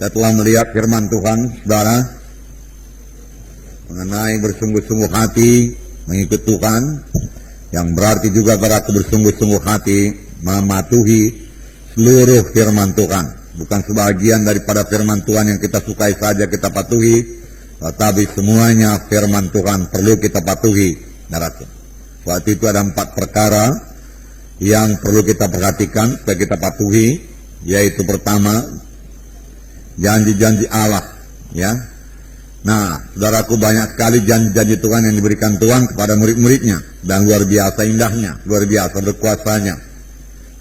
Kita telah melihat firman Tuhan, saudara, mengenai bersungguh-sungguh hati mengikut Tuhan, yang berarti juga saudaraku bersungguh-sungguh hati mematuhi seluruh firman Tuhan. Bukan sebagian daripada firman Tuhan yang kita sukai saja kita patuhi, tetapi semuanya firman Tuhan perlu kita patuhi, saudaraku. Waktu itu ada 4 perkara yang perlu kita perhatikan supaya kita patuhi, yaitu pertama, janji-janji Allah, ya. Nah, saudaraku, banyak sekali janji-janji Tuhan yang diberikan Tuhan kepada murid-muridnya, dan luar biasa indahnya, luar biasa berkuasanya.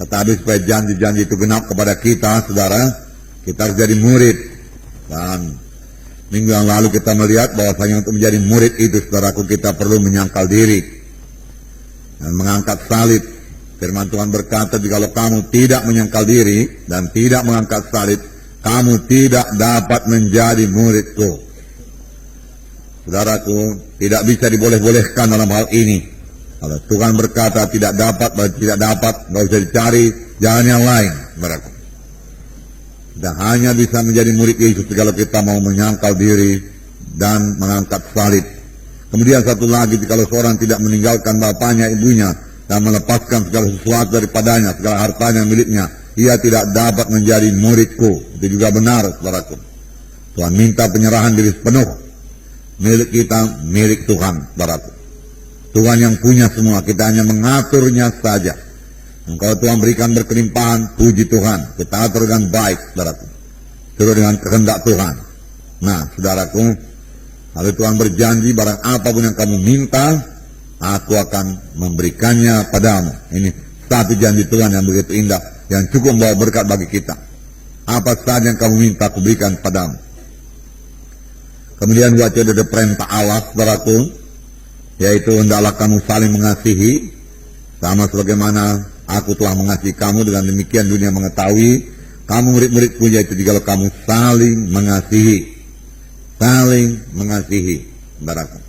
Tetapi supaya janji-janji itu genap kepada kita, saudara, kita harus jadi murid. Dan minggu yang lalu kita melihat bahwasanya untuk menjadi murid itu, saudaraku, kita perlu menyangkal diri dan mengangkat salib. Firman Tuhan berkata, jikalau kamu tidak menyangkal diri dan tidak mengangkat salib, kamu tidak dapat menjadi muridku. Saudaraku, tidak bisa diboleh-bolehkan dalam hal ini. Kalau Tuhan berkata tidak dapat, tidak dapat, nggak bisa dicari jalan yang lain, saudaraku. Kita hanya bisa menjadi murid Yesus kalau kita mau menyangkal diri dan mengangkat salib. Kemudian satu lagi, kalau seorang tidak meninggalkan bapaknya, ibunya, dan melepaskan segala sesuatu daripadanya, segala hartanya miliknya, ia tidak dapat menjadi muridku. Itu juga benar, saudaraku. Tuhan minta penyerahan diri penuh. Milik kita, milik Tuhan, saudaraku. Tuhan yang punya semua, kita hanya mengaturnya saja. Dan kalau Tuhan berikan berkelimpahan, puji Tuhan, kita atur dengan baik, saudaraku. Sesuai dengan kehendak Tuhan. Nah, saudaraku, lalu Tuhan berjanji, barang apapun yang kamu minta, aku akan memberikannya padamu. Ini satu janji Tuhan yang begitu indah, yang cukup membawa berkat bagi kita. Apa saja yang kamu minta, aku berikan padamu. Kemudian baca ada perintah Allah, saudaraku, yaitu hendaklah kamu saling mengasihi, sama sebagaimana aku telah mengasihi kamu. Dengan demikian dunia mengetahui kamu murid-muridku, yaitu jikalau kamu saling mengasihi. Saling mengasihi, saudaraku.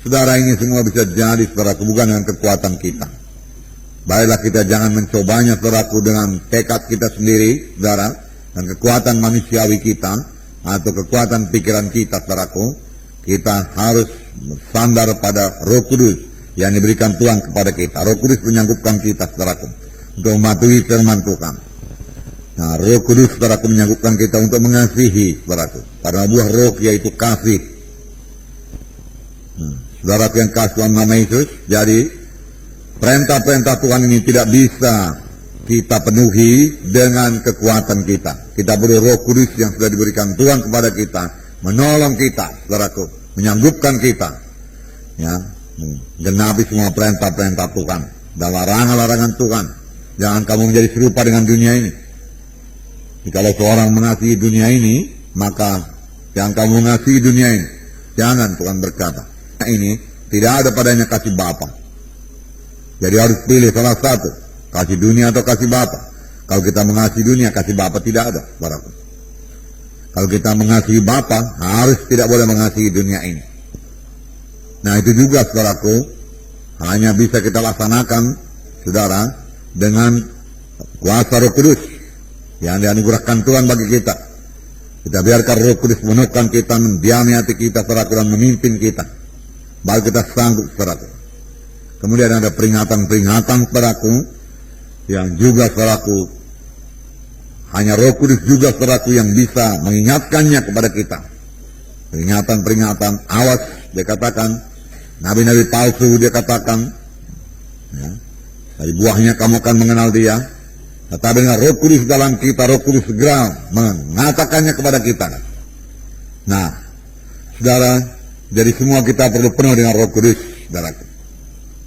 Saudara, ini semua bisa jadi, saudaraku, bukan dengan kekuatan kita. Baiklah kita jangan mencobanya, saudaraku, dengan tekad kita sendiri, saudara, dan kekuatan manusiawi kita, atau kekuatan pikiran kita, saudaraku. Kita harus bersandar pada Roh Kudus yang diberikan Tuhan kepada kita. Roh Kudus menyanggupkan kita, saudaraku, untuk mematuhi firman Tuhan. Nah, Roh Kudus, saudaraku, menyanggupkan kita untuk mengasihi, saudaraku. Karena buah roh yaitu kasih. Saudaraku yang kasih Tuhan nama Yesus, jadi perintah-perintah Tuhan ini tidak bisa kita penuhi dengan kekuatan kita. Kita perlu Roh Kudus yang sudah diberikan Tuhan kepada kita, menolong kita, saudaraku, menyanggupkan kita, ya, genapi semua perintah-perintah Tuhan dan larangan-larangan Tuhan. Jangan kamu menjadi serupa dengan dunia ini. Jikalau seorang mengasihi dunia ini, maka jangan kamu mengasihi dunia ini. Jangan, Tuhan berkata. Ini tidak ada padanya kasih Bapa. Jadi harus pilih salah satu, kasih dunia atau kasih Bapa. Kalau kita mengasihi dunia, kasih Bapa tidak ada, saudaraku. Kalau kita mengasihi Bapa, harus tidak boleh mengasihi dunia ini. Nah, itu juga, saudaraku, hanya bisa kita laksanakan, saudara, dengan kuasa Roh Kudus yang dianugerahkan Tuhan bagi kita. Kita biarkan Roh Kudus meneguhkan kita, mendiami hati kita, saudaraku, dan memimpin kita. Baru kita sanggup, saudaraku. Kemudian ada peringatan-peringatan, saudaraku, yang juga, saudaraku, hanya Roh Kudus juga, saudaraku, yang bisa mengingatkannya kepada kita. Peringatan-peringatan, awas, dia katakan, nabi-nabi palsu, dia katakan, ya, dari buahnya kamu akan mengenal dia. Tetapi dengan Roh Kudus dalam kita, Roh Kudus segera mengatakannya kepada kita. Nah, saudara, jadi semua kita perlu penuh dengan Roh Kudus, saudaraku.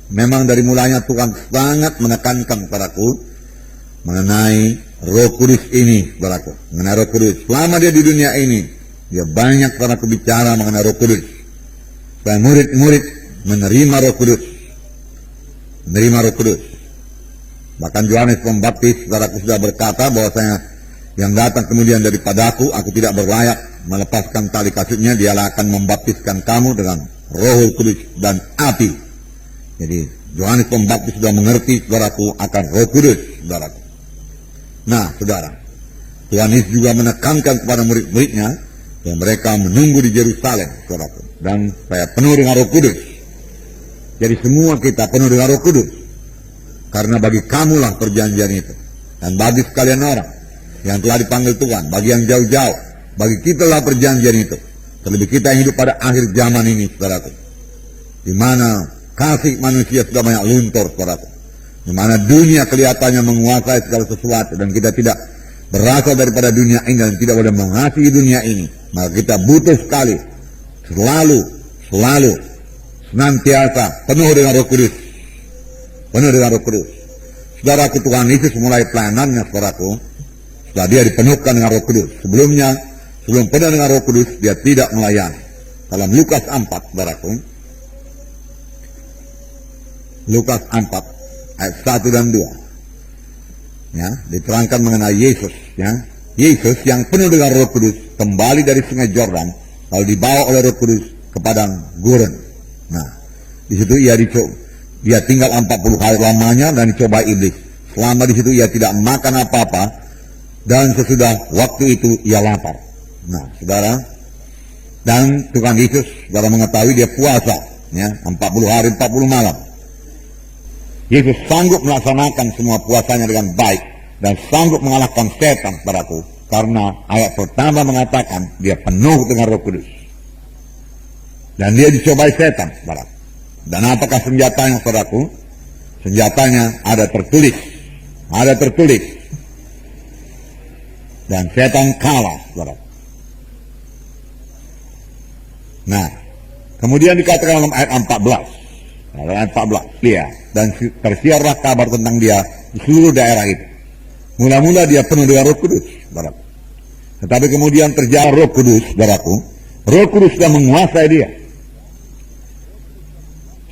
Memang dari mulanya Tuhan sangat menekankan padaku mengenai Roh Kudus ini, saudaraku. Mengenai Roh Kudus. Selama dia di dunia ini, dia banyak saudaraku bicara mengenai Roh Kudus. Dan murid-murid menerima Roh Kudus. Menerima Roh Kudus. Bahkan Yohanes Pembaptis, saudaraku, sudah berkata bahwasanya yang datang kemudian daripadaku, aku tidak berlayak melepaskan tali kasutnya, dialah akan membaptiskan kamu dengan Roh Kudus dan api. Jadi Yohanes Pembaptis sudah mengerti, saudaraku, akan Roh Kudus, saudaraku. Nah, saudara, Tuhan Yesus juga menekankan kepada murid-muridnya yang mereka menunggu di Yerusalem, saudaraku, dan supaya penuh dengan Roh Kudus. Jadi semua kita penuh dengan Roh Kudus, karena bagi kamulah perjanjian itu, dan bagi sekalian orang yang telah dipanggil Tuhan, bagi yang jauh-jauh, bagi kita lah perjanjian itu. Terlebih kita yang hidup pada akhir zaman ini, saudaraku, di mana kasih manusia sudah banyak luntur, saudaraku, di mana dunia kelihatannya menguasai segala sesuatu, dan kita tidak berasal daripada dunia ini dan tidak boleh mengasihi dunia ini. Maka kita butuh sekali selalu senantiasa penuh dengan Roh Kudus, penuh dengan Roh Kudus. Saudaraku, Tuhan Yesus mulai pelayanannya, saudaraku, setelah dia dipenuhkan dengan Roh Kudus. Sebelum penuh dengan Roh Kudus, dia tidak melayani. Dalam Lukas 4, saudaraku, Lukas 4 ayat 1 dan 2, ya, diterangkan mengenai Yesus, ya. Yesus yang penuh dengan Roh Kudus kembali dari Sungai Yordan, lalu dibawa oleh Roh Kudus ke padang gurun. Nah, di situ dia tinggal 40 hari lamanya dan dicoba iblis. Selama di situ ia tidak makan apa-apa, dan sesudah waktu itu ia lapar. Nah, saudara, dan Tuhan Yesus, saudara mengetahui dia puasa, ya, 40 hari 40 malam. Yesus sanggup melaksanakan semua puasanya dengan baik dan sanggup mengalahkan setan, saudaraku, karena ayat pertama mengatakan dia penuh dengan Roh Kudus. Dan dia dicobai setan, saudaraku. Dan apakah senjatanya, saudaraku? Senjatanya ada tertulis. Dan setan kalah, saudaraku. Nah, kemudian dikatakan dalam ayat 14. Dalam ayat 14, dia dan tersiarlah kabar tentang dia di seluruh daerah itu. Mula-mula dia penuh dengan Roh Kudus, saudaraku. Tetapi kemudian terjadi Roh Kudus, saudaraku. Roh Kudus sudah menguasai dia,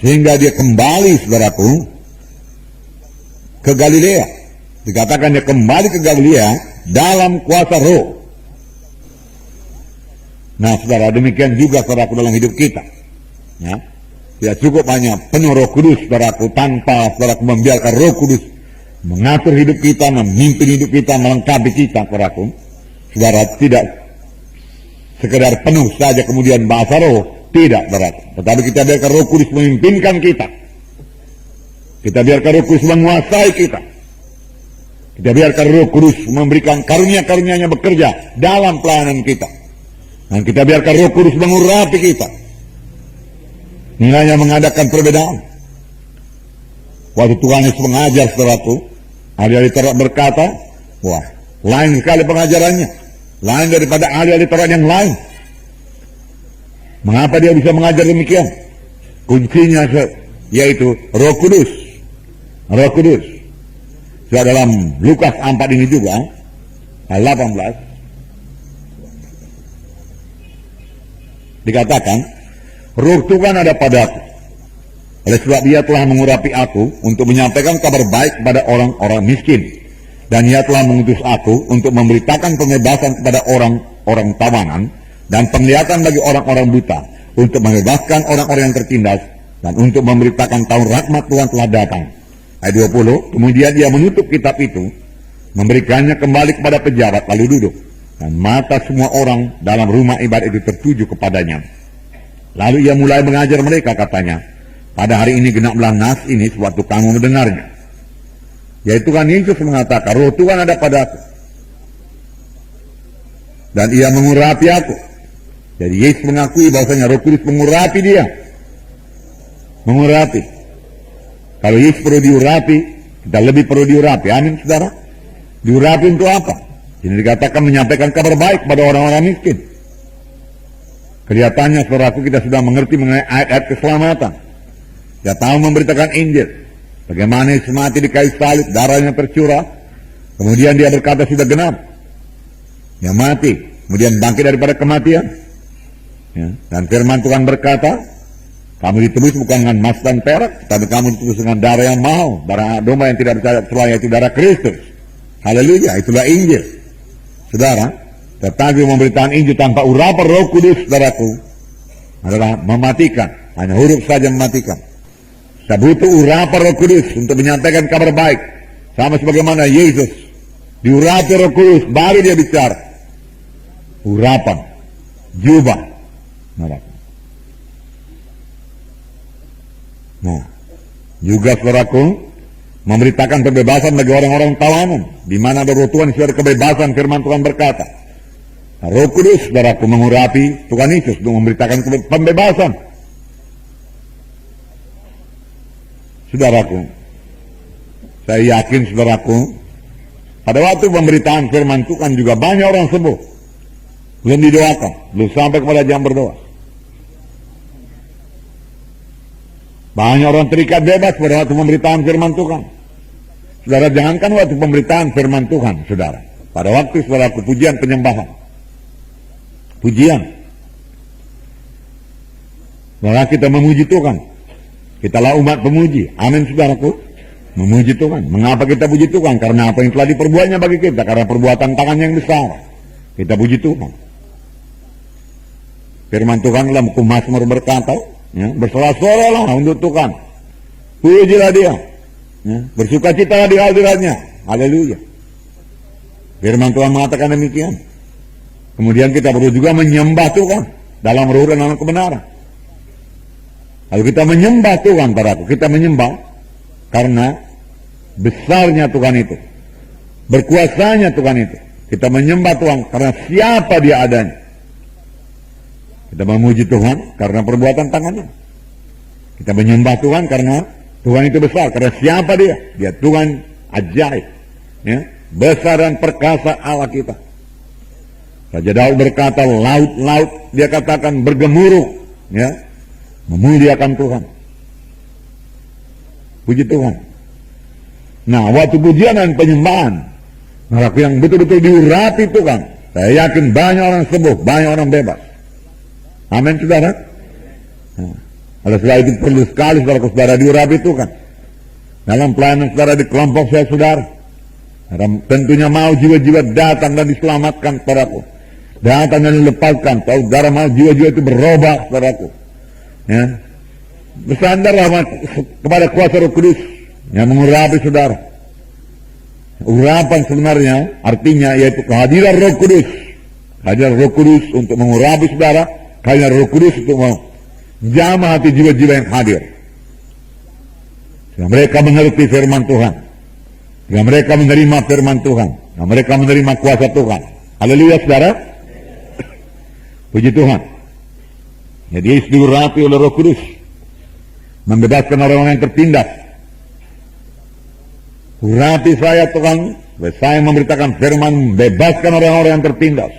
sehingga dia kembali, saudaraku, ke Galilea. Dikatakan dia kembali ke Galilea dalam kuasa Roh. Nah, saudara, demikian juga, saudaraku, dalam hidup kita, ya. Tidak cukup hanya penuh Roh Kudus, saudaraku, tanpa, saudaraku, membiarkan Roh Kudus mengatur hidup kita, memimpin hidup kita, melengkapi kita, saudaraku. Saudara, tidak sekedar penuh saja kemudian bahasa roh, tidak, saudaraku. Tetapi kita biarkan Roh Kudus memimpinkan kita. Kita biarkan Roh Kudus menguasai kita. Kita biarkan Roh Kudus memberikan karunia-karunia-Nya bekerja dalam pelayanan kita. Dan kita biarkan Roh Kudus mengurapi kita. Nilainya mengadakan perbedaan. Waktu Tuhan Yesus mengajar, saudaraku, ahli-ahli Taurat berkata, wah, lain sekali pengajarannya, lain daripada ahli-ahli Taurat yang lain. Mengapa dia bisa mengajar demikian? Kuncinya yaitu Roh Kudus. Roh Kudus. Sudah dalam Lukas 4 ini juga, ayat 18, dikatakan, Roh Tuhan ada padaku. Oleh sebab dia telah mengurapi aku untuk menyampaikan kabar baik kepada orang-orang miskin. Dan ia telah mengutus aku untuk memberitakan pembebasan kepada orang-orang tawanan dan penglihatan bagi orang-orang buta, untuk membebaskan orang-orang yang tertindas, dan untuk memberitakan tahun rahmat Tuhan telah datang. Ayat 20, kemudian dia menutup kitab itu, memberikannya kembali kepada pejabat, lalu duduk. Dan mata semua orang dalam rumah ibadat itu tertuju kepadanya. Lalu ia mulai mengajar mereka, katanya, pada hari ini genaplah nas ini sewaktu kamu mendengarnya. Yaitu kan Yesus mengatakan, Roh Tuhan ada padaku, dan ia mengurapi aku. Jadi Yesus mengakui bahwasanya Roh Kudus mengurapi dia. Mengurapi. Kalau Yesus perlu diurapi, kita lebih perlu diurapi. Amin, saudara. Diurapi untuk apa? Ini dikatakan menyampaikan kabar baik kepada orang-orang miskin. Kelihatannya, saudaraku, kita sudah mengerti mengenai ayat-ayat keselamatan. Dia tahu memberitakan Injil. Bagaimana Yesus mati di kayu salib, darahnya tercurah. Kemudian dia berkata sudah genap. Dia mati, kemudian bangkit daripada kematian. Ya. Dan firman Tuhan berkata, kamu ditebus bukan dengan emas dan perak, tapi kamu ditebus dengan darah yang mahal, darah domba yang tidak bercacat celah, yaitu darah Kristus. Haleluya, itulah Injil. Saudara, tetapi memberitakan Injil tanpa urapan Roh Kudus, saudaraku, adalah mematikan. Hanya huruf saja mematikan. Kita butuh urapan Roh Kudus untuk menyampaikan kabar baik. Sama sebagaimana Yesus Diurapi Roh Kudus, baru dia bicara. Urapan, jubah. Nah, juga saudaraku, memberitakan kebebasan bagi orang-orang tawanan, di mana ada roh Tuhan sudah kebebasan. Firman Tuhan berkata, nah, Roh Kudus, saudaraku, mengurapi Tuhan Yesus untuk memberitakan pembebasan. Saudaraku, saya yakin saudaraku, pada waktu pemberitaan firman Tuhan juga banyak orang sembuh. Belum didoakan, belum sampai kepada jam berdoa. Banyak orang terikat bebas pada waktu pemberitaan firman Tuhan. Saudara, jangankan waktu pemberitaan firman Tuhan, saudara. Pada waktu saudaraku pujian penyembahan. Pujian. Maka kita memuji Tuhan. Kitalah umat pemuji. Amin, saudaraku. Memuji Tuhan. Mengapa kita puji Tuhan? Karena apa yang telah diperbuatnya bagi kita. Karena perbuatan tangan yang besar. Kita puji Tuhan. Firman Tuhan dalam buku Mazmur berkata, ya, bersorak-soraklah untuk Tuhan. Pujilah dia. Ya, bersukacitalah di hadiratnya. Haleluya. Firman Tuhan mengatakan demikian. Kemudian kita perlu juga menyembah Tuhan dalam roh dan dalam kebenaran. Lalu kita menyembah Tuhan, saudaraku. Kita menyembah karena besarnya Tuhan itu, berkuasanya Tuhan itu. Kita menyembah Tuhan karena siapa dia adanya. Kita memuji Tuhan karena perbuatan tangannya. Kita menyembah Tuhan karena Tuhan itu besar. Karena siapa dia? Dia Tuhan ajaib, ya, besar dan perkasa Allah kita. Raja Daud berkata, laut-laut dia katakan bergemuruh, ya, memuliakan Tuhan. Puji Tuhan. Nah, waktu pujian dan penyembahan, yang betul-betul diurapi Tuhan, saya yakin banyak orang sembuh, banyak orang bebas. Amin, saudara. Nah, oleh sebab itu perlu sekali saudara diurapi Tuhan. Dalam pelayanan saudara di kelompok saya, saudara, tentunya mau jiwa-jiwa datang dan diselamatkan, saudaraku. Datang dan dilepaskan. Saudara mau jiwa-jiwa itu berubah, saudaraku. Ya, bersandarlah kepada kuasa Roh Kudus yang mengurapi saudara. Urapan sebenarnya artinya yaitu kehadiran Roh Kudus. Kehadiran Roh Kudus untuk mengurapi saudara. Kehadiran Roh Kudus untuk menjamah hati jiwa-jiwa yang hadir. Sehingga mereka mengerti firman Tuhan. Sehingga mereka menerima firman Tuhan. Sehingga mereka menerima kuasa Tuhan. Haleluya, saudara. Puji Tuhan. Jadi Yesus diurapi oleh Roh Kudus, membebaskan orang-orang yang tertindas. Urapi saya Tuhan, saya memberitakan firman, bebaskan orang-orang yang tertindas.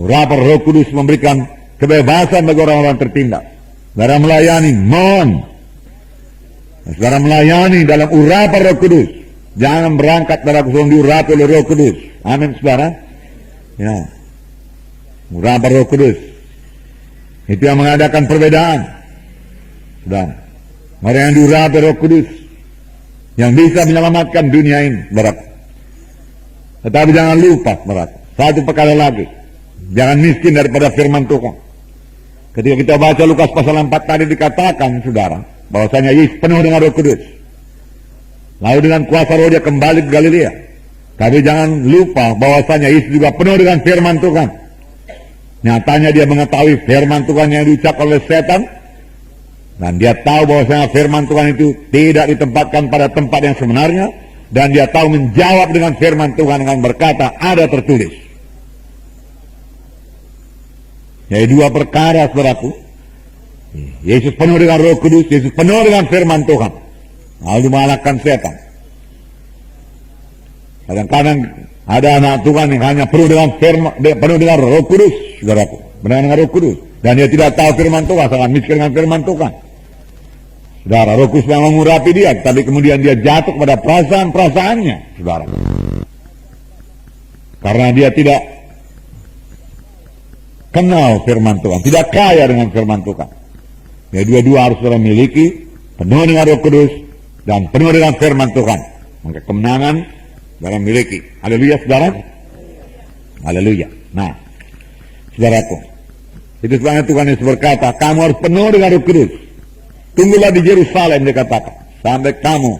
Urapi Roh Kudus memberikan kebebasan bagi orang-orang yang tertindas. Saudara melayani, mohon. Saudara melayani dalam urapan Roh Kudus. Jangan berangkat dari kosong diurapi oleh Roh Kudus. Amin, saudara. Ya, urapan Roh Kudus. Itu yang mengadakan perbedaan. Sudah, orang yang diurapi Roh Kudus yang bisa menyelamatkan dunia ini, berat. Tetapi jangan lupa, berat. Satu perkara lagi, jangan miskin daripada firman Tuhan. Ketika kita baca Lukas pasal 4 tadi dikatakan, saudara, bahwasanya Yesus penuh dengan Roh Kudus. Lalu dengan kuasa Roh dia kembali ke Galilea. Tapi jangan lupa bahwasanya Yesus juga penuh dengan firman Tuhan. Nyatanya dia mengetahui firman Tuhan yang diucapkan oleh setan, dan dia tahu bahwasanya firman Tuhan itu tidak ditempatkan pada tempat yang sebenarnya, dan dia tahu menjawab dengan firman Tuhan dengan berkata, ada tertulis. Jadi dua perkara, saudaraku. Yesus penuh dengan Roh Kudus, Yesus penuh dengan firman Tuhan, lalu mengalahkan setan. Kadang-kadang ada anak Tuhan yang hanya penuh dengan firman, penuh dengan Roh Kudus, saudaraku, benar dengan Roh Kudus, dan dia tidak tahu firman Tuhan, sangat miskin dengan firman Tuhan. Saudara, Roh Kudus memang mengurapi dia, tapi kemudian dia jatuh pada perasaan-perasaannya, saudara. Karena dia tidak kenal firman Tuhan, tidak kaya dengan firman Tuhan. Ya, dua-dua harus saudara miliki, penuh dengan Roh Kudus dan penuh dengan firman Tuhan. Maka kemenangan saudara miliki. Haleluya, saudara. Haleluya. Nah, saudaraku, itu sebabnya Tuhan Yesus berkata, kamu harus penuh dengan Roh Kudus. Tunggulah di Yerusalem, dia katakan, sampai kamu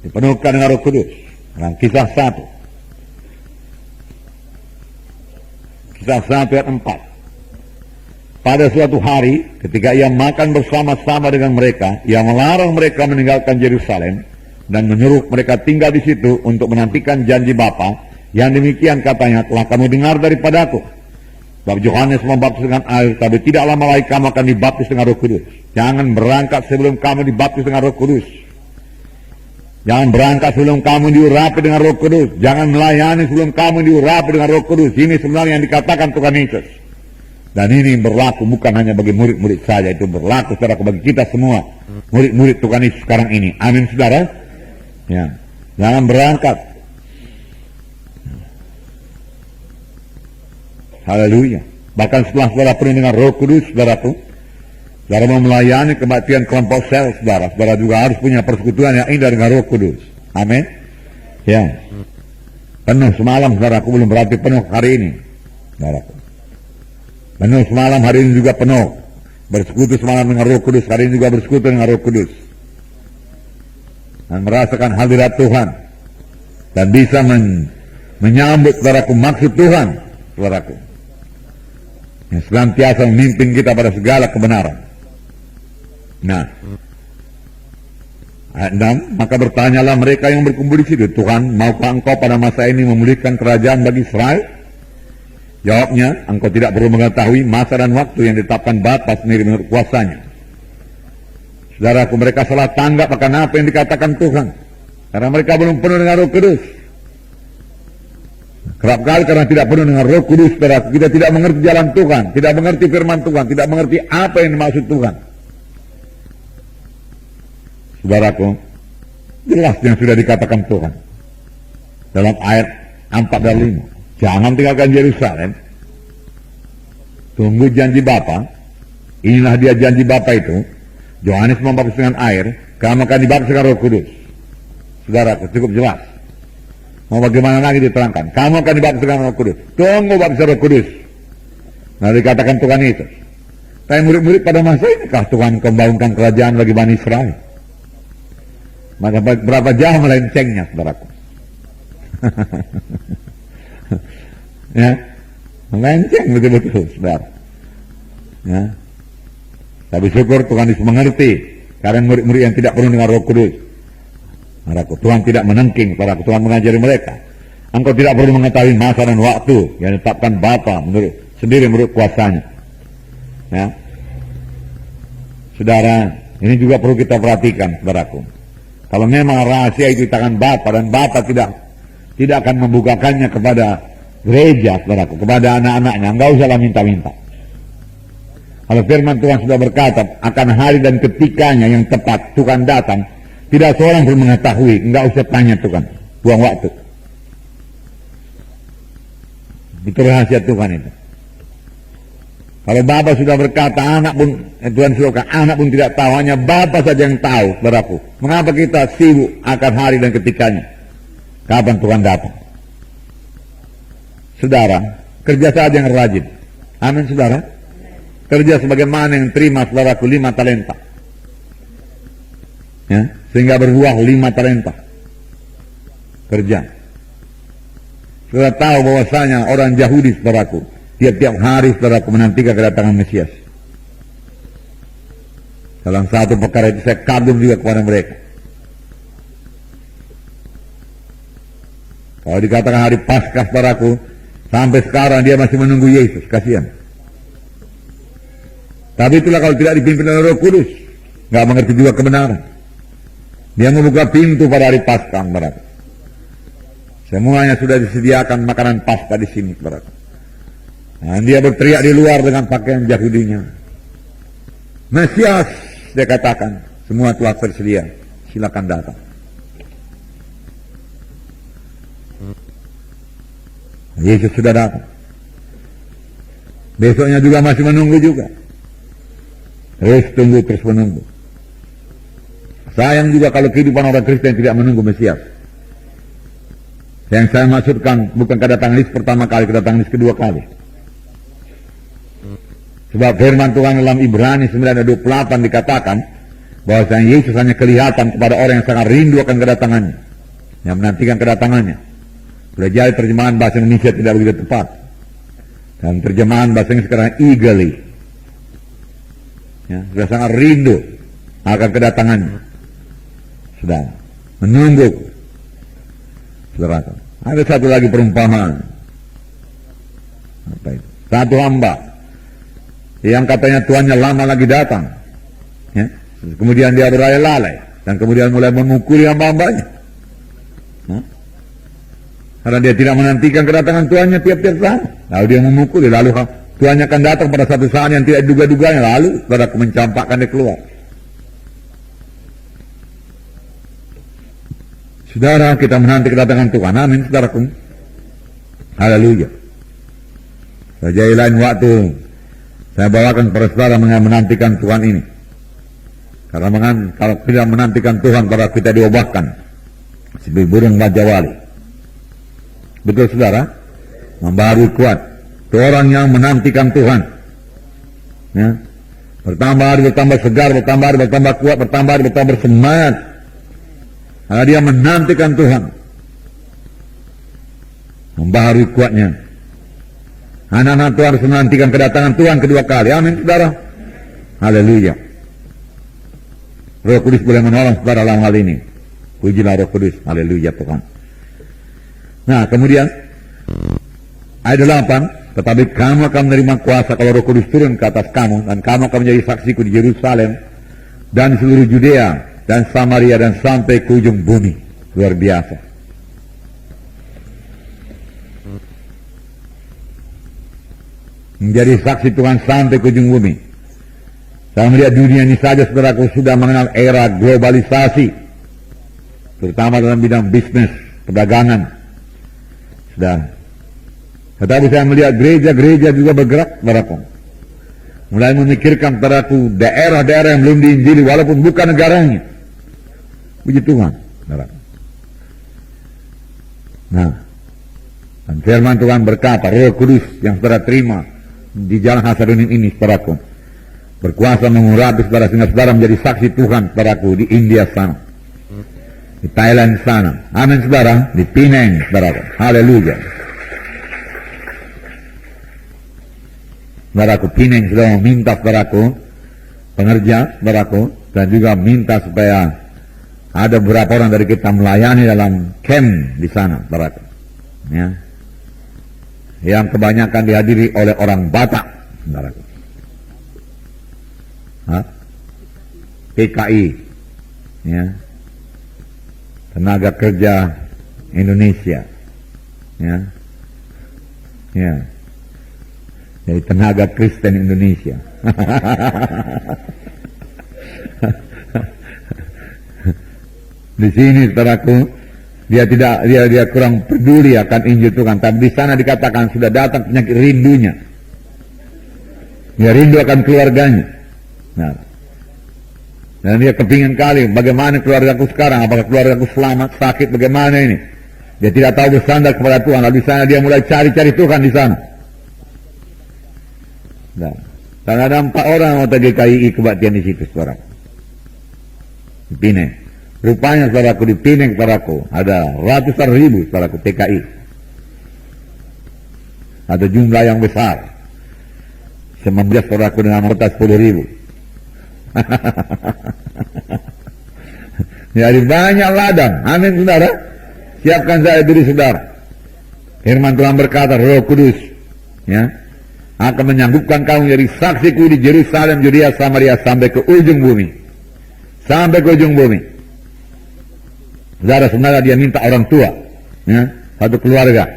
dipenuhkan dengan Roh Kudus. Dalam Kisah 1. Kisah 1 ayat 4. Pada suatu hari, ketika ia makan bersama-sama dengan mereka, ia melarang mereka meninggalkan Yerusalem dan menyuruh mereka tinggal di situ untuk menantikan janji Bapa. Yang demikian katanya, telah kamu dengar daripadaku. Sebab Yohanes membaptis dengan air, tapi tidak lama lagi kamu akan dibaptis dengan Roh Kudus. Jangan berangkat sebelum kamu dibaptis dengan Roh Kudus. Jangan berangkat sebelum kamu diurapi dengan Roh Kudus. Jangan melayani sebelum kamu diurapi dengan Roh Kudus. Ini sebenarnya yang dikatakan Tuhan Yesus. Dan ini berlaku bukan hanya bagi murid-murid saja, itu berlaku saudara bagi kita semua, murid-murid Tuhan Yesus sekarang ini. Amin saudara. Ya. Jangan berangkat. Haleluya. Bahkan setelah saudara penuh dengan Roh Kudus, saudaraku, saudara mau melayani kebaktian kelompok sel, saudara juga harus punya persekutuan yang indah dengan Roh Kudus. Amin. Ya. Penuh semalam, saudaraku, belum berarti penuh hari ini, saudaraku. Penuh semalam, hari ini juga penuh. Bersekutu semalam dengan Roh Kudus, hari ini juga bersekutu dengan Roh Kudus. Dan merasakan hadirat Tuhan. Dan bisa menyambut, saudaraku, maksud Tuhan, saudaraku. Yang senantiasa memimpin kita pada segala kebenaran. Nah, ayat 6, maka bertanyalah mereka yang berkumpul di situ, Tuhan, maukah engkau pada masa ini memulihkan kerajaan bagi Israel? Jawabnya, engkau tidak perlu mengetahui masa dan waktu yang ditetapkan Bapa sendiri menurut kuasanya. Saudaraku, mereka salah tanggap akan apa yang dikatakan Tuhan. Karena mereka belum penuh dengan Roh Kudus. Kerap kali karena tidak penuh dengan Roh Kudus, saudaraku, kita tidak mengerti jalan Tuhan, tidak mengerti firman Tuhan, tidak mengerti apa yang dimaksud Tuhan. Saudaraku, jelas yang sudah dikatakan Tuhan. Dalam ayat 4 dan 5. Jangan tinggalkan Yerusalem. Tunggu janji Bapa. Inilah dia janji Bapa itu. Yohanes membaptis dengan air, kamu akan dibaptis dengan Roh Kudus. Saudaraku, cukup jelas. Mau bagaimana lagi diterangkan? Kamu akan dibaptis dengan Roh Kudus. Tunggu baptis Roh Kudus. Nah, dikatakan Tuhan itu. Tapi murid-murid pada masa ini kah Tuhan membangunkan kerajaan bagi Bani Israel? Maka berapa jauh melencengnya, saudaraku. Ya, melenceng betul-betul, saudara. Ya. Tapi syukur Tuhan Yesus mengerti karena murid-murid yang tidak penuh dengan Roh Kudus. Saudaraku, Tuhan tidak menengking, saudaraku, Tuhan mengajari mereka. Engkau tidak perlu mengetahui masa dan waktu yang ditetapkan Bapa sendiri menurut kuasanya. Ya. Saudara, ini juga perlu kita perhatikan, saudaraku. Kalau memang rahasia itu di tangan Bapa dan Bapa tidak akan membukakannya kepada gereja, saudaraku, kepada anak-anaknya, enggak usahlah minta-minta. Kalau firman Tuhan sudah berkata akan hari dan ketikanya yang tepat Tuhan datang, tidak seorang pun mengetahui, enggak usah tanya Tuhan, buang waktu. Itu rahasia Tuhan itu. Kalau Bapa sudah berkata, anak pun Tuhan sudah anak pun tidak tahu, hanya Bapa saja yang tahu, saudaraku. Mengapa kita sibuk akan hari dan ketikanya? Kapan Tuhan datang? Saudara, kerja saja yang rajin. Amin, saudara. Kerja sebagaimana yang terima, saudaraku, 5 talenta. Ya, sehingga berbuah 5 talenta. Kerja. Saudara tahu bahwasanya orang Yahudi, saudaraku, tiap-tiap hari, saudaraku, menantikan kedatangan Mesias. Dalam satu perkara itu saya kagum juga kepada mereka. Kalau dikatakan hari Paskah, saudaraku, sampai sekarang dia masih menunggu Yesus, kasihan. Tapi itulah kalau tidak dipimpin oleh Roh Kudus, nggak mengerti juga kebenaran. Dia membuka pintu pada hari Paskah, saudara. Semuanya sudah disediakan makanan Paskah di sini, saudara. Nah, dia berteriak di luar dengan pakaian Yahudinya. Mesias, dia katakan, semua telah tersedia, silakan datang. Yesus sudah datang. Besoknya juga masih menunggu juga. Terus tunggu, terus menunggu. Sayang juga kalau kehidupan orang Kristen tidak menunggu Mesias. Yang saya maksudkan bukan kedatangan Yesus pertama kali, kedatangan Yesus kedua kali. Sebab firman Tuhan dalam Ibrani 9:28 dikatakan bahwa Yesus hanya kelihatan kepada orang yang sangat rindu akan kedatangannya. yang menantikan kedatangannya. Sudah jadi terjemahan bahasa Indonesia tidak begitu tepat. Dan terjemahan bahasanya sekarang eagerly. Ya, sudah sangat rindu akan kedatangannya. Sudah menunggu. Saudara, ada satu lagi perumpamaan. Apa itu? Satu hamba yang katanya tuannya lama lagi datang. Ya, kemudian dia berlalai-lalai dan kemudian mulai memukuli hamba-hambanya. Karena dia tidak menantikan kedatangan tuannya tiap-tiap saat. Lalu dia memukuli, lalu tuannya akan datang pada satu saat yang tidak diduga-duganya, lalu saudaraku mencampakkan dia keluar. Saudara, kita menanti kedatangan Tuhan. Amin, saudaraku. Haleluya. Jadi lain waktu saya bawakan kepada saudara menantikan Tuhan ini. Karena kalau tidak menantikan Tuhan, pada kita diobahkan seperti burung majawali. Betul saudara? Membaharui kuat. Itu orang yang menantikan Tuhan. Ya. Bertambah hari bertambah segar, bertambah hari bertambah kuat, bertambah hari bertambah bersemangat. Karena dia menantikan Tuhan. Membaharui kuatnya. Anak-anak Tuhan harus menantikan kedatangan Tuhan kedua kali. Amin saudara. Haleluya. Roh Kudus boleh menolong saudara dalam hal ini. Pujilah Roh Kudus. Haleluya Tuhan. Nah, kemudian ayat 8, tetapi kamu akan menerima kuasa kalau Roh Kudus turun ke atas kamu, dan kamu akan menjadi saksiku di Yerusalem dan seluruh Judea dan Samaria dan sampai ke ujung bumi. Luar biasa. Menjadi saksi Tuhan sampai ke ujung bumi. Saya melihat dunia ini saja, saudaraku, sudah mengenal era globalisasi, terutama dalam bidang bisnis, perdagangan. Sudah. Tetapi saya melihat gereja-gereja juga bergerak, saudaraku. Mulai memikirkan, saudaraku, daerah-daerah yang belum diinjili walaupun bukan negaranya. Puji Tuhan, saudaraku. Nah, dan firman Tuhan berkata, Roh Kudus yang saudara terima di jalan Hasadunim ini, saudaraku, berkuasa mengurapi saudara sehingga saudara menjadi saksi Tuhan, saudaraku, di India sana, di Thailand sana. Amin saudara. Di Penang, saudaraku. Haleluya. Saudaraku, Penang sudah meminta, saudaraku, pengerja, saudaraku, dan juga minta supaya ada beberapa orang dari kita melayani dalam camp di sana, saudaraku. Ya. Yang kebanyakan dihadiri oleh orang Batak, saudaraku. PKI, ya, tenaga kerja Indonesia, ya, ya, jadi tenaga Kristen Indonesia. Di sini, saudaraku, dia kurang peduli akan Injil Tuhan, tapi di sana dikatakan sudah datang penyakit rindunya. Dia rindu akan keluarganya. Nah, dan dia kepingin kali bagaimana keluargaku sekarang, apakah keluargaku selamat, sakit, bagaimana ini. Dia tidak tahu bersandar kepada Tuhan. Lalu di sana dia mulai cari-cari Tuhan di sana. Nah, dan ada 4 orang anggota GKI kebaktian di situ, saudara. Di Penang. Rupanya, saudaraku, di Penang, saudaraku, ada ratusan ribu, saudaraku, PKI. Ada jumlah yang besar. 19, saudaraku, dengan anggota 10.000. Jadi banyak ladang. Amin saudara. Siapkan saya diri saudara. Firman Tuhan berkata, Roh Kudus, ya, akan menyanggupkan kamu menjadi saksiku di Yerusalem, Judea, Samaria, sampai ke ujung bumi. Sampai ke ujung bumi. Saudara, sebenarnya dia minta orang tua, ya, satu keluarga.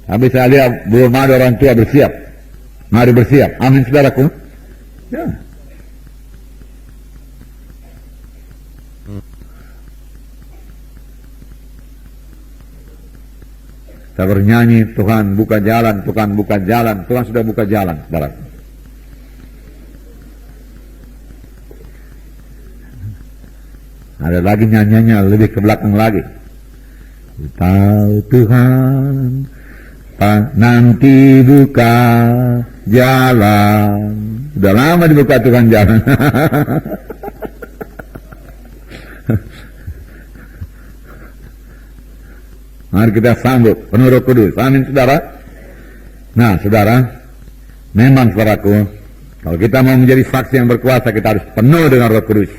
Tapi saya lihat belum ada orang tua bersiap. Mari bersiap. Amin saudaraku. Ya. Kita bernyanyi, Tuhan buka jalan, Tuhan buka jalan. Tuhan sudah buka jalan, saudara. Ada lagi nyanyiannya lebih ke belakang lagi. Tahu Tuhan nanti buka jalan. Sudah lama dibuka Tuhan jalan. Mari kita sambut penuh Roh Kudus. Amin, saudara. Nah, saudara, memang saudaraku, kalau kita mau menjadi saksi yang berkuasa, kita harus penuh dengan Roh Kudus.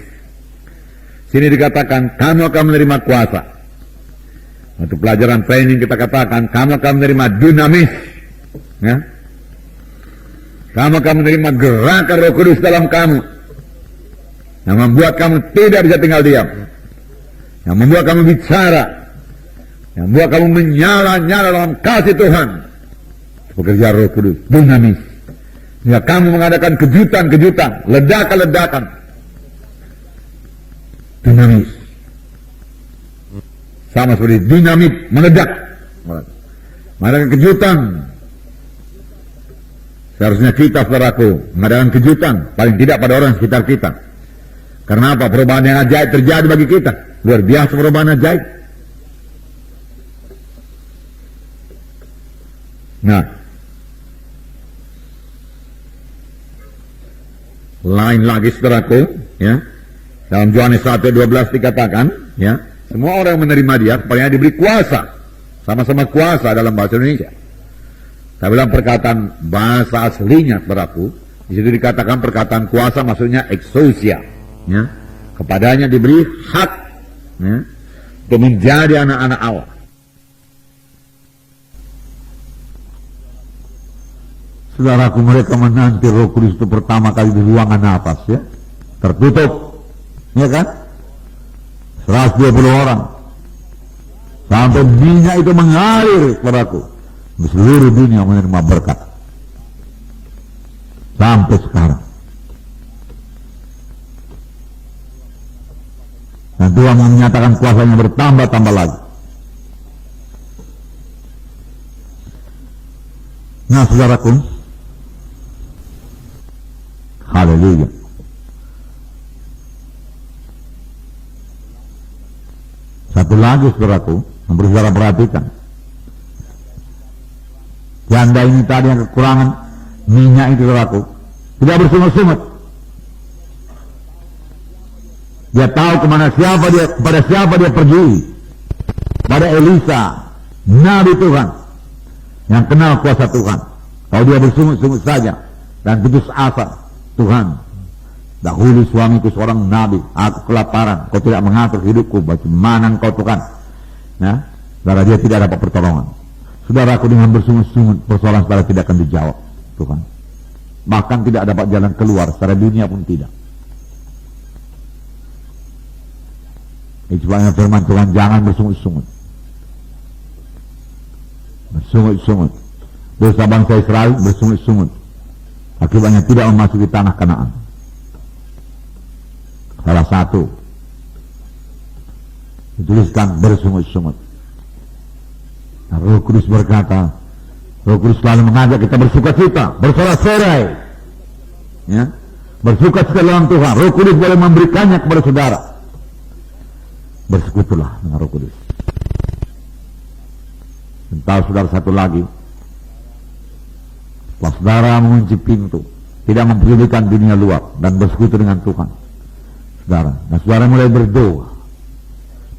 Sini dikatakan, kamu akan menerima kuasa. Untuk pelajaran training kita katakan, kamu akan menerima dunamis. Ya? Kamu akan menerima gerakan Roh Kudus dalam kamu. Yang membuat kamu tidak bisa tinggal diam. Yang membuat kamu bicara. Yang membuat kamu menyala-nyala dalam kasih Tuhan. Pekerja Roh Kudus, dunamis. Ya, kamu mengadakan kejutan-kejutan, ledakan-ledakan. Dinamis. Sama seperti dinamit meledak. Mengadakan kejutan. Seharusnya kita, saudaraku, mengadakan kejutan, paling tidak pada orang sekitar kita. Karena apa? Perubahan yang ajaib terjadi bagi kita. Luar biasa perubahan ajaib. Nah, lain lagi, saudaraku, ya. Dalam Yohanes 1:12 dikatakan, ya, semua orang yang menerima dia, kepadanya diberi kuasa. Sama-sama kuasa dalam bahasa Indonesia. Tapi dalam perkataan bahasa aslinya, saudaraku, di situ dikatakan perkataan kuasa maksudnya exousia. Ya. Kepadanya diberi hak, ya, untuk menjadi anak-anak Allah. Saudaraku, mereka menanti Roh Kudus itu pertama kali di ruangan nafas, ya, tertutup, ya kan, 120 orang, sampai minyak itu mengalir, saudaraku, di seluruh dunia menerima berkat sampai sekarang. Dan Tuhan menyatakan kuasanya bertambah-tambah lagi. Nah, saudaraku, haleluya. Satu lagi, saudaraku, yang perlu saudara perhatikan. Janda ini tadi yang kekurangan minyak itu, saudaraku, tidak bersungut-sungut. Dia tahu kepada siapa dia pergi. Pada Elisa, Nabi Tuhan, yang kenal kuasa Tuhan. Kalau dia bersungut-sungut saja dan putus asa, Tuhan, dahulu suamiku seorang nabi, aku kelaparan, kau tidak mengatur hidupku, bagaimana engkau Tuhan? Nah, saudara, dia tidak dapat pertolongan. Saudaraku, dengan bersungut-sungut, persoalan saudara tidak akan dijawab, Tuhan. Bahkan tidak dapat jalan keluar, secara dunia pun tidak. Sebabnya firman Tuhan, jangan bersungut-sungut. Bersungut-sungut. Dosa bangsa Israel bersungut-sungut. Akibatnya tidak memasuki tanah Kanaan. Salah satu dituliskan bersungut-sungut. Nah, Roh Kudus berkata, Roh Kudus selalu mengajak kita bersuka-cita, bersorak-sorai, ya, bersuka-cita dalam Tuhan. Roh Kudus boleh memberikannya kepada saudara. Bersekutulah dengan Roh Kudus. Dan tahu saudara, satu lagi, setelah saudara mengunci pintu, tidak mempedulikan dunia luar dan bersekutu dengan Tuhan, saudara, dan saudara mulai berdoa,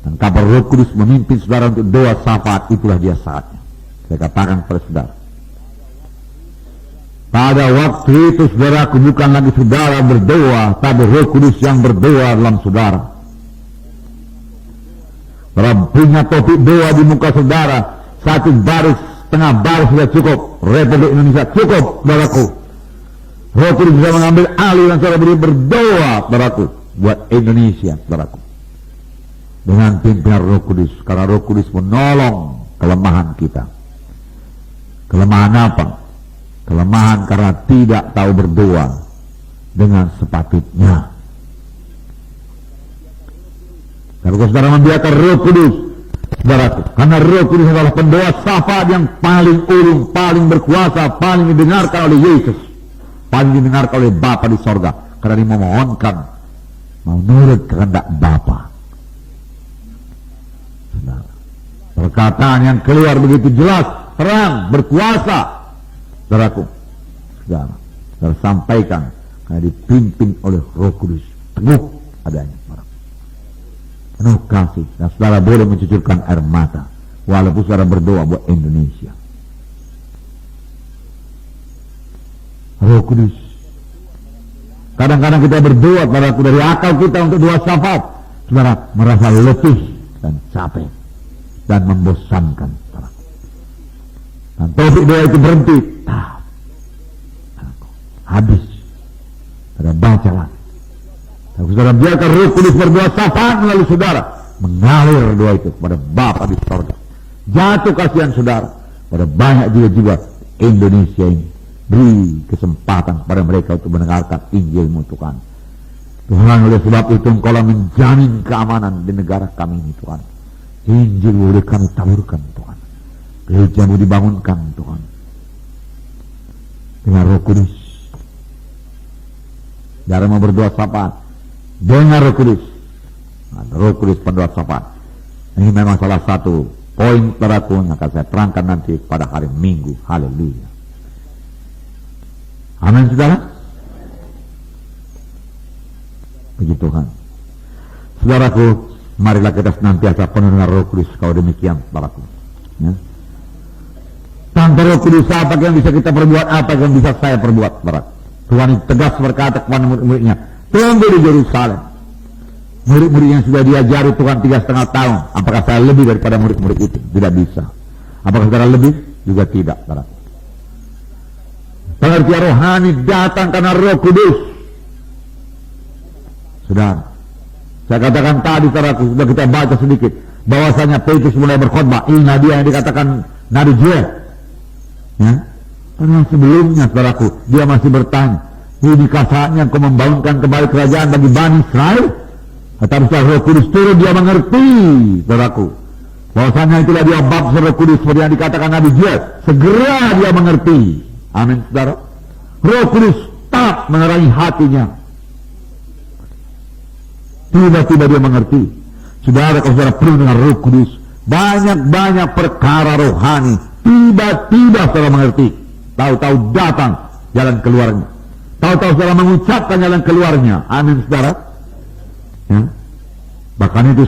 dan kabar Roh Kudus memimpin saudara untuk doa syafaat, itulah dia saatnya. Saya katakan kepada saudara, pada waktu itu saudaraku, bukan lagi saudara berdoa, tapi Roh Kudus yang berdoa dalam saudara. Saudara punya topik doa di muka saudara, satu baris, setengah baris sudah cukup. Republik Indonesia cukup, saudaraku. Roh Kudus bisa mengambil alih dan saudara berdoa, saudaraku, buat Indonesia, saudaraku, dengan pimpinan Roh Kudus. Karena Roh Kudus menolong kelemahan kita. Kelemahan apa? Kelemahan karena tidak tahu berdoa dengan sepatutnya. Kalau saudara membiarkan Roh Kudus, saudaraku, karena Roh Kudus adalah pendoa syafaat yang paling ulung, paling berkuasa, paling didengarkan oleh Yesus, paling didengarkan oleh Bapa di sorga, karena dia memohonkan menurut kehendak Bapa. Saudara, perkataan yang keluar begitu jelas, terang, berkuasa, saudaraku, saudara, sampaikan karena dipimpin oleh Roh Kudus, teguh adanya. Penuh kasih, dan saudara boleh mencucurkan air mata Walaupun saudara berdoa buat Indonesia. Roh Kudus. Kadang-kadang kita berdoa dari akal kita untuk doa syafaat, saudara merasa letih dan capek dan membosankan, saudara. Dan taufik doa itu berhenti, habis. Saudara bacalah. Saudara biarkan Roh Kudus berdoa syafaat melalui saudara, mengalir doa itu kepada Bapa di sorga. Jatuh kasihan saudara pada banyak jiwa-jiwa Indonesia ini. Beri kesempatan kepada mereka untuk mendengarkan Injil-Mu Tuhan. Tuhan, oleh sebab itu Engkau menjamin keamanan di negara kami ini Tuhan. Injil boleh kami taburkan Tuhan. Gereja-Mu dibangunkan Tuhan. Dengan Roh Kudus. Jangan mau berdoa syafaat. Dengan Roh Kudus. Roh Kudus pendoa syafaat. Ini memang salah satu poin teraku yang akan saya terangkan nanti pada hari Minggu. Haleluya. Amin, saudara. Puji Tuhan. Saudaraku, marilah kita senantiasa penuh dengan Roh Kudus. Kalau demikian, saudaraku. Ya. Tanpa Roh Kudus, apa yang bisa kita perbuat, apa yang bisa saya perbuat, saudara. Tuhan tegas berkata kepada murid-muridnya, tunggu di Yerusalem. Murid-murid yang sudah diajari Tuhan 3,5 tahun, apakah saya lebih daripada murid-murid itu? Tidak bisa. Apakah saudara lebih? Juga tidak, saudara. Pengertian rohani datang karena Roh Kudus. Saudara, saya katakan tadi, saudaraku, sudah kita baca sedikit, bahwasanya Petrus mulai berkhotbah. Ini dia yang dikatakan Nabi Joel. Ya, karena sebelumnya, saudaraku, dia masih bertanya, inikah saatnya Engkau membangunkan kembali kerajaan bagi Bani Israel? Tetapi setelah Roh Kudus turun, dia mengerti, saudaraku, bahwasanya itulah dia bab Roh Kudus seperti yang dikatakan Nabi Joel. Segera dia mengerti. Amin, saudara. Roh Kudus tak menerangi hatinya. Tiba-tiba dia mengerti. Saudara, kalau saudara penuh dengan Roh Kudus, banyak-banyak perkara rohani, tiba-tiba saudara mengerti. Tahu-tahu datang jalan keluarnya. Tahu-tahu saudara mengucapkan jalan keluarnya. Amin, saudara. Ya. Bahkan itu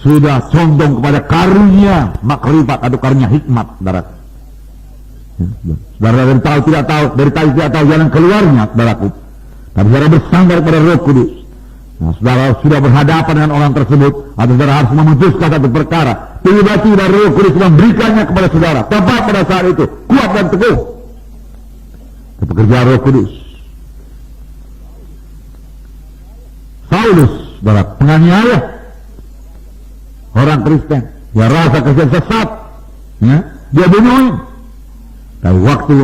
sudah condong kepada karunia makrifat atau karunia hikmat, saudara. Saudara dari tahu tidak tahu jalan keluarnya, saudaraku. Tapi saudara bersandar pada Roh Kudus. Nah, saudara sudah berhadapan dengan orang tersebut, atau saudara harus memutuskan satu perkara. Tiba-tiba Roh Kudus memberikannya kepada saudara. Tepat pada saat itu, kuat dan teguh. Pekerjaan Roh Kudus. Saulus, saudara, penganiaya orang Kristen. Dia rasa kasihan sesat, ya, dia bunuhin. Tapi waktu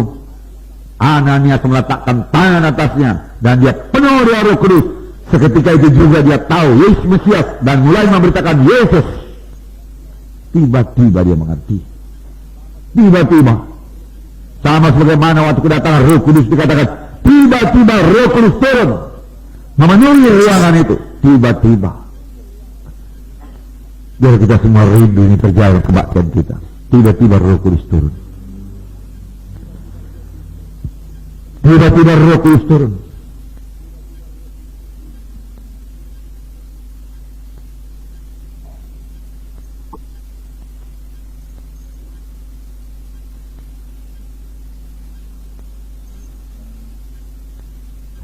Ananias meletakkan tangan atasnya dan dia penuh dengan Roh Kudus, seketika itu juga dia tahu Yesus Mesias dan mulai memberitakan Yesus. Tiba-tiba dia mengerti. Tiba-tiba, sama sebagaimana waktu kedatangan Roh Kudus dikatakan, tiba-tiba Roh Kudus turun memenuhi ruangan itu. Tiba-tiba. Biar kita semua rindu ini terjadi kebaktian kita. Tiba-tiba Roh Kudus turun. Tiba-tiba Roh Kudus turun.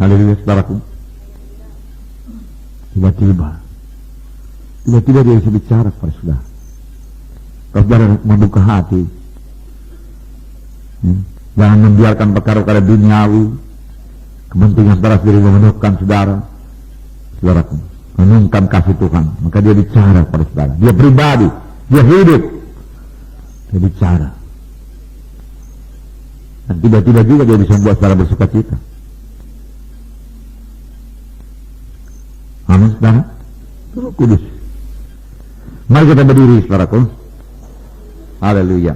Haleluya, saudaraku. Tiba-tiba dia bisa bicara kepada saudara. Kalau saudara membuka hati, jangan membiarkan perkara-perkara duniawi, kepentingan saudara sendiri memenuhkan saudara. Saudaraku, renungkan kasih Tuhan, maka dia bicara kepada saudara. Dia pribadi, dia hidup, dia bicara. Dan tiba-tiba juga dia bisa membuat saudara bersuka cita. Amin, saudara. Roh Kudus. Mari kita berdiri, saudaraku. Haleluya.